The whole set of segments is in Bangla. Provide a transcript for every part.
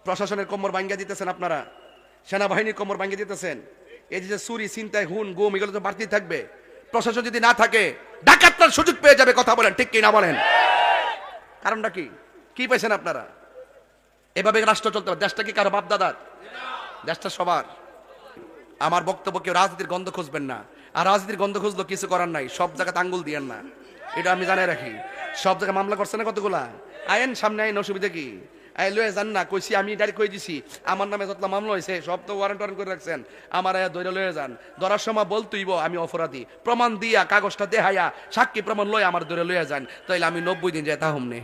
প্রশাসনের কোমর ভাঙ্গিয়ে দিতেছেন আপনারা, সেনাবাহিনীর কোমর ভাঙ্গিয়ে দিতেছেন। এই যে চুরি, ছিনতাই, খুন, গুম এগুলো তো বাড়তেই থাকবে। প্রশাসন যদি না থাকে ডাকাতরা সুযোগ পেয়ে যাবে। কথা বলেন ঠিক কি না বলেন? কারণটা কি? কি পেয়েছেন আপনারা? এভাবে রাষ্ট্র চলতে হবে। দেশটা কি কারো বাপ দাদার? দেশটা সবার। আমার বক্তব্য, কেউ রাজনীতির গন্ধ খুঁজবেন না। আর রাজনীতির গন্ধ খুঁজলো কিছু করার নাই, সব জায়গাতে আঙ্গুল দিয়েন না, এটা আমি জানাই রাখি। সব জায়গায় মামলা করছে না কতগুলা, আইন সামনে আইন, অসুবিধা কি? আই লয়ে যান না, কইছি আমি ডাইরেক্ট কই দিছি আমার নামে যতলা মামলা হয়েছে সব তো ওয়ারেন্ট করে রাখছেন, আমার আয়া দৈরা লয়ে যান। ধরার সময় বলতেইব আমি অপরাধী, প্রমাণ দিয়া কাগজটা দেখাইয়া সাক্ষী প্রমাণ লয়ে আমার দৈরা লয়ে যান, তাইলে আমি 90 দিন যাই তাহম নে।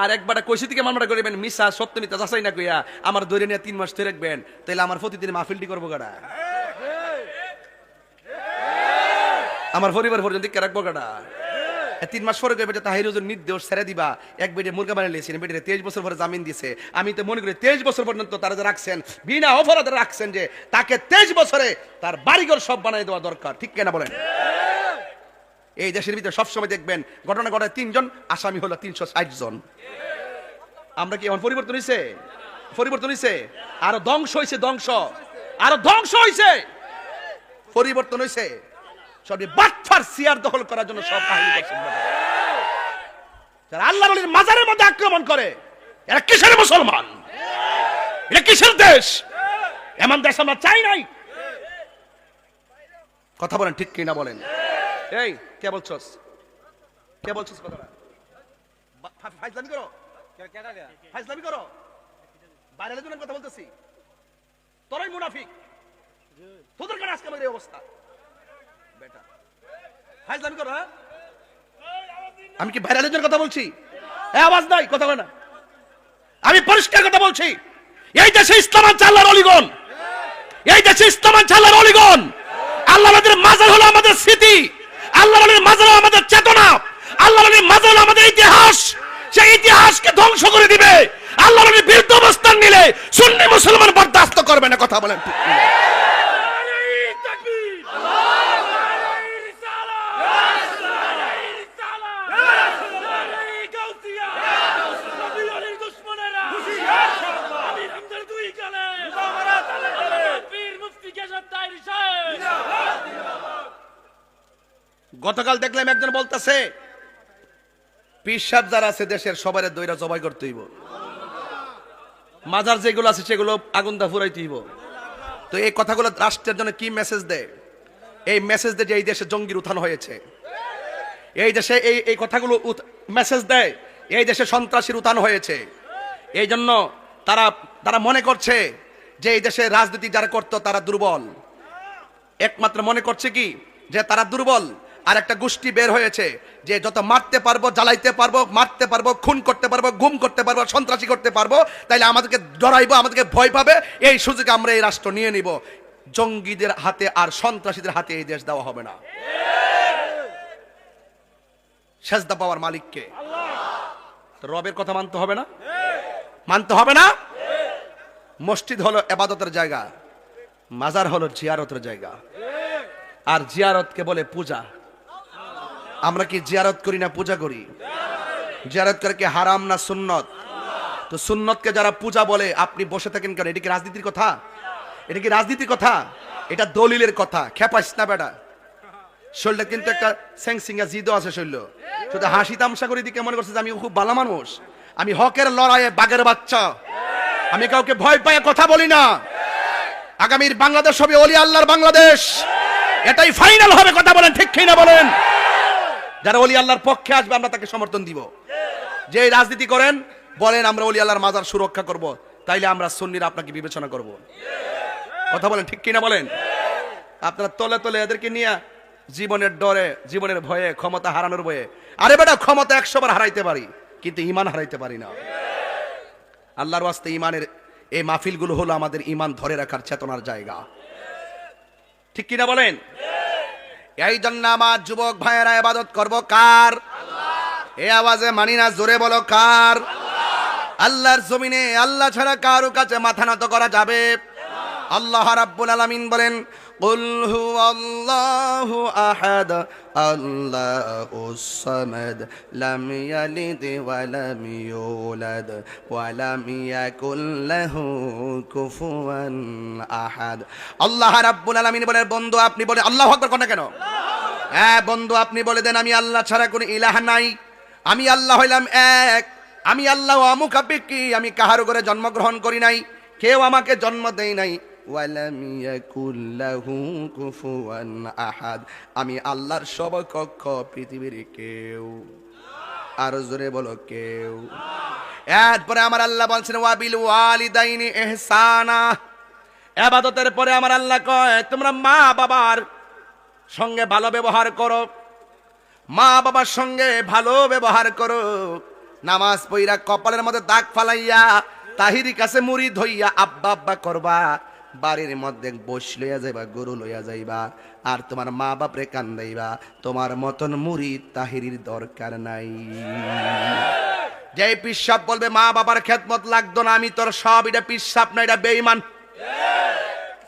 আর একবার কইছি থেকে মামলাটা করিবেন মিশা সত্য মিথ্যা যাচাই না কইয়া আমার ধরে নিয়ে 3 মাস ধরে রাখবেন, তাইলে আমার প্রতিদিন মাহফিলটি করবো গাড়া, আমার পরিবার পর্যন্ত কে রাখবো গাড়া। 3 মাস পরে কইবে তাহির হুজুর নির্দোষ ছেড়ে দিবা, এক বেডে মুরগা বানিয়ে লিয়েছেন, বেডে 23 বছর পরে জামিন দিয়েছে। আমি তো মনে করি 23 বছর পর্যন্ত তারা যে রাখছেন বিনা অপরাধে রাখছেন, যে তাকে 23 বছরে তার বাড়িঘর সব বানাই দেওয়া দরকার, ঠিক কেনা বলেন? এই দেশের ভিতরে সবসময় দেখবেন ঘটনা ঘটায় 3 জন, আসামি হলো 360 জন। আমরা কি এখন পরিবর্তন হয়েছে? পরিবর্তন হয়েছে, আরো ধ্বংস হয়েছে, ধ্বংস আরো ধ্বংস হয়েছে, পরিবর্তন হয়েছে। সব বাটফার সিয়ার দখল করার জন্য সব কাহিনী করছেন। যারা আল্লাহর ওলির মাজারের মধ্যে আক্রমণ করে, এরা কিসের মুসলমান? এটা কিসের দেশ? এমন দেশ আমরা চাই নাই। কথা বলেন ঠিক কিনা বলেন? এই কে বলছস? কে বলছস কথাটা? ফাইজলামি করো, ফাইজলামি করো, বাইরের জন্য কথা বলতেছি। তোরাই মুনাফিক, তোদের কাছে আজকে আমাদের এই অবস্থা। বেটা ফাইজলামি করো। হ্যাঁ, আমি কি বাইরের জন্য কথা বলছি? আওয়াজ নাই, কথা বলে না। আমি পরিষ্কার কথা বলছি, এই দেশে ইসলাম আছে আল্লাহর অলিগণ, এই দেশে ইসলাম আছে আল্লাহর অলিগণ। আল্লাহর মাজার হলো আমাদের স্মৃতি, আল্লাহর মাজার হলো আমাদের চেতনা, আল্লাহর মাজার হলো আমাদের ইতিহাস। সেই ইতিহাসকে ধ্বংস করে দিবে আল্লাহর বিরুদ্ধে অবস্থান নিলে সুন্নি মুসলমান বরদাস্ত করবে না। কথা বলেন ঠিক কিনা? গতকাল দেখলাম একজন বলতেছে পীর সাহেব যারা আছে দেশের সবারে দইরা জবাই করতে হইব, মাজার যেগুলো আছে সেগুলো আগুন দা ফুরাইতে হইব। তো এই কথাগুলো রাষ্ট্রের জন্য কি মেসেজ দেয়? এই মেসেজ দেয় যে এই দেশে জঙ্গির উত্থান হয়েছে, এই দেশে এই কথাগুলো মেসেজ দেয় এই দেশে সন্ত্রাসীর উত্থান হয়েছে। এই জন্য তারা মনে করছে যে এই দেশে রাজনীতি যারা করতো তারা দুর্বল, একমাত্র মনে করছে কি যে তারা দুর্বল। আর একটা গোষ্ঠী বের হয়েছে যে যত মারতে পারবো, জ্বালাইতে পারবো, মারতে পারবো, খুন করতে পারবো, গুম করতে পারবো, সন্ত্রাসী করতে পারবো, তাইলে আমাদেরকে ডরাইবো, আমাদেরকে ভয় পাবে। এই সুযোগে আমরা এই রাষ্ট্র নিয়ে নিব। জঙ্গিদের হাতে আর সন্ত্রাসীদের হাতে এই দেশ দেওয়া হবে না। সেজদা পাওয়ার মালিককে, রবের কথা মানতে হবে না? মানতে হবে না? মসজিদ হলো ইবাদতের জায়গা, মাজার হলো জিয়ারতের জায়গা, আর জিয়ারতকে বলে পূজা। আমরা কি জিয়ারত করি না পূজা করি? জিয়ারত করে কি হারাম না সুন্নত? তো সুন্নতকে যারা পূজা বলে আপনি বসে থাকেন কেন? এটা কি রাজনীতির কথা? এটা কি রাজনীতির কথা? এটা দলিলের কথা। খেপাইস না বেটা, শরীরটা কিন্তু একটা স্যাংসিঙ্গা জিদও আছে শরীর, শুধু হাসি তামসা করে দিকে মনে করছে যে আমি খুব ভালো মানুষ, আমি হকের লড়াইয়ে বাঘের বাচ্চা, আমি কাউকে ভয় পায় কথা বলি না। আগামীর বাংলাদেশ হবে ওলি আল্লাহর বাংলাদেশ, এটাই ফাইনাল হবে। কথা বলেন ঠিক কি না বলেন? যারা ওলি আল্লাহর পক্ষে আসবে আমরা তাকে সমর্থন দিব। যে রাজনীতি করেন বলেন আমরা ওলি আল্লাহর মাজার সুরক্ষা করব, তাইলে আমরা সুন্নিরা আপনাকে বিবেচনা করব। কথা বলেন ঠিক কি না বলেন? আপনারা তলে তলে এদেরকে নিয়ে জীবনের ডরে, জীবনের ভয়ে, ক্ষমতা হারানোর ভয়ে, আরে বেটা ক্ষমতা 100 বার হারাইতে পারি কিন্তু ঈমান হারাইতে পারি না। আল্লাহর ওয়াস্তে ঈমানের এই মাহফিলগুলো হলো আমাদের ঈমান ধরে রাখার চেতনার জায়গা, ঠিক কিনা বলেন? এই জন্য আমার যুবক ভাইয়েরা ইবাদত করব কার? এই আওয়াজে মানি না, জোরে বলো কার? আল্লাহর জমিনে আল্লাহ ছাড়া কারো কাছে মাথা নত করা যাবে? আল্লাহ রাব্বুল আলামিন বলেন কুল হুয়াল্লাহু আহাদ আল্লাহুস সামাদ লাম ইয়ালিদ ওয়া লাম ইউলাদ ওয়া লাম ইয়াকুল লাহু কুফুয়ান আহাদ। আল্লাহ রাব্বুল আলামিন বলেন বন্ধু আপনি বলে আল্লাহু আকবার কোন কেন? হ্যাঁ বন্ধু আপনি বলে দেন আমি আল্লাহ ছাড়া কোনো ইলাহ নাই, আমি আল্লাহ হইলাম এক, আমি আল্লাহ অমুখাপেক্ষী, আমি কাহার ঘরে জন্মগ্রহণ করি নাই, কেউ আমাকে জন্ম দেয় নাই। ওয়ালাম ইয়াকুল লাহু কুফুয়ান আহাদ, আমি আল্লাহর সমকক্ষ পৃথিবীর কেউ, আরো জোরে বলো কেউ। এরপরে আমার আল্লাহ বলছেন ওয়াবিল ওয়ালিদাইনি ইহসানা, ইবাদতের পরে আমার আল্লাহ কয় তোমরা মা বাবার সঙ্গে ভালো ব্যবহার করো, মা বাবার সঙ্গে ভালো ব্যবহার করো। নামাজ পইরা কপালের মধ্যে দাগ ফালাইয়া তাহিরি কাছে মুড়ি ধইয়া আব্বা আব্বা করবা, বাড়ির মধ্যে বস লইয়া যাইবা, গরু লইয়া যাইবা, আর তোমার মা বাপরে কান্দাইবা। তোমার মতন মুড়ি তাহিরির দরকার নাই। যে পিসাব বলবে মা বাবার খেদমত লাগতো না, আমি তোর সব, এটা পিসাব না, এটা বেঈমান।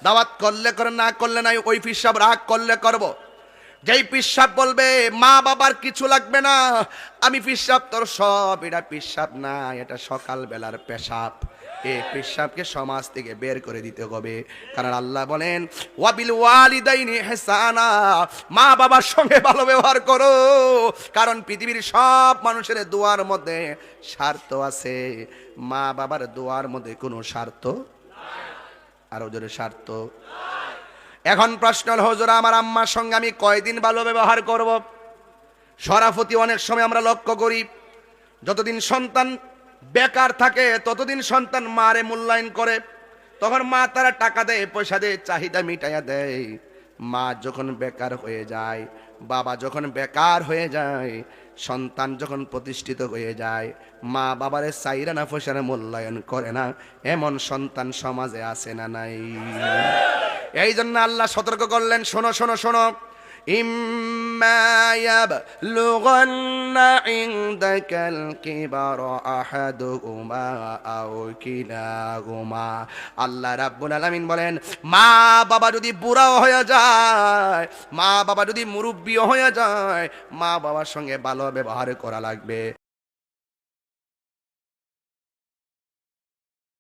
দাওয়াত করলে করে, না করলে নাই, ওই পিসাব রাগ করলে করব। যেই পিসাব বলবে মা বাবার কিছু লাগবে না, আমি পিসাব তোর সব, এটা পিসাব না, এটা সকাল বেলার পেশাব। এই পিসাবকে সমাজ থেকে বের করে দিতে হবে, কারণ আল্লাহ বলেন ওয়াবিল ওয়ালিদাইনি ইহসানা, মা বাবার সঙ্গে ভালো ব্যবহার করো। কারণ পৃথিবীর সব মানুষের দোয়ার মধ্যে স্বার্থ আছে, মা বাবার দোয়ার মধ্যে কোনো স্বার্থ, আরো জোরে স্বার্থ। এখন প্রশ্ন হল হুজুর আমার আম্মার সঙ্গে আমি কয়দিন ভালো ব্যবহার করব? শরাফতি অনেক সময় আমরা লক্ষ্য করি যতদিন সন্তান বেকার থাকে ততদিন সন্তান মারে মূল্যায়ন করে, তখন মা তারা টাকা দেয়, পয়সা দেয়, চাহিদা মিটাইয়া দেয়। মা যখন বেকার হয়ে যায়, বাবা যখন বেকার হয়ে যায়, সন্তান যখন প্রতিষ্ঠিত হয়ে যায়, মা বাবারে চাইরা না পয়সার মূল্যায়ন করে না, এমন সন্তান সমাজে আছে না নাই? এই জন্য আল্লাহ সতর্ক করলেন, শোনো শোনো শোনো, ইম্মা ইয়াবলুগান্না ইনদাকাল কিবারা আহাদুহুমা আও কিলাহুমা। আল্লাহ রাব্বুল আলামিন বলেন মা বাবা যদি বুড়া হয়ে যায়, মা বাবা যদি মুরব্বি হয়ে যায়, মা বাবার সঙ্গে ভালো ব্যবহার করা লাগবে।